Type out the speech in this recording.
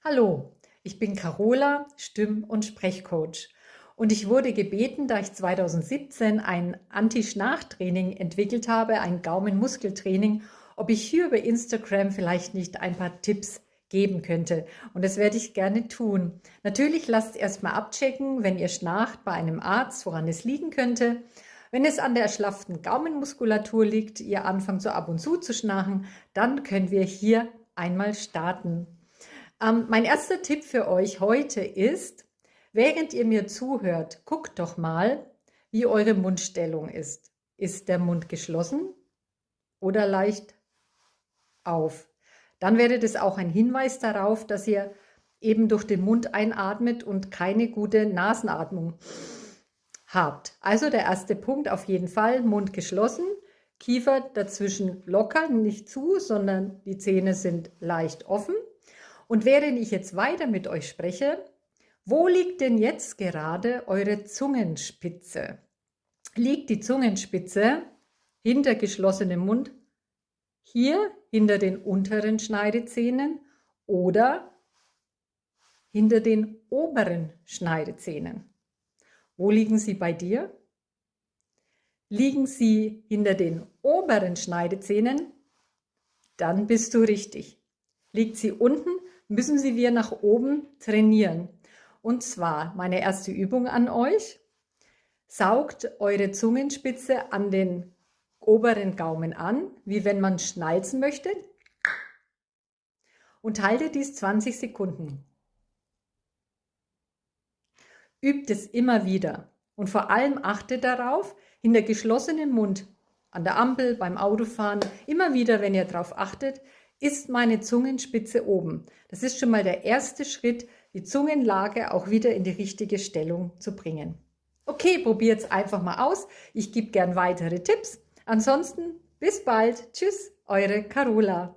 Hallo, ich bin Carola, Stimm- und Sprechcoach und ich wurde gebeten, da ich 2017 ein Anti-Schnarchtraining entwickelt habe, ein Gaumenmuskeltraining, ob ich hier über Instagram vielleicht nicht ein paar Tipps geben könnte. Und das werde ich gerne tun. Natürlich lasst erstmal abchecken, wenn ihr schnarcht, bei einem Arzt, woran es liegen könnte. Wenn es an der erschlafften Gaumenmuskulatur liegt, ihr anfangt so ab und zu schnarchen, dann können wir hier einmal starten. Mein erster Tipp für euch heute ist, während ihr mir zuhört, guckt doch mal, wie eure Mundstellung ist. Ist der Mund geschlossen oder leicht auf? Dann wäre das auch ein Hinweis darauf, dass ihr eben durch den Mund einatmet und keine gute Nasenatmung habt. Also der erste Punkt auf jeden Fall, Mund geschlossen, Kiefer dazwischen locker, nicht zu, sondern die Zähne sind leicht offen. Und während ich jetzt weiter mit euch spreche, wo liegt denn jetzt gerade eure Zungenspitze? Liegt die Zungenspitze hinter geschlossenem Mund hier hinter den unteren Schneidezähnen oder hinter den oberen Schneidezähnen? Wo liegen sie bei dir? Liegen sie hinter den oberen Schneidezähnen? Dann bist du richtig. Liegt sie unten, müssen Sie wir nach oben trainieren. Und zwar meine erste Übung an euch. Saugt eure Zungenspitze an den oberen Gaumen an, wie wenn man schnalzen möchte. Und haltet dies 20 Sekunden. Übt es immer wieder. Und vor allem achtet darauf, hinter geschlossenem Mund, an der Ampel, beim Autofahren, immer wieder, wenn ihr darauf achtet, ist meine Zungenspitze oben. Das ist schon mal der erste Schritt, die Zungenlage auch wieder in die richtige Stellung zu bringen. Okay, probiert es einfach mal aus. Ich gebe gern weitere Tipps. Ansonsten bis bald. Tschüss, eure Carola.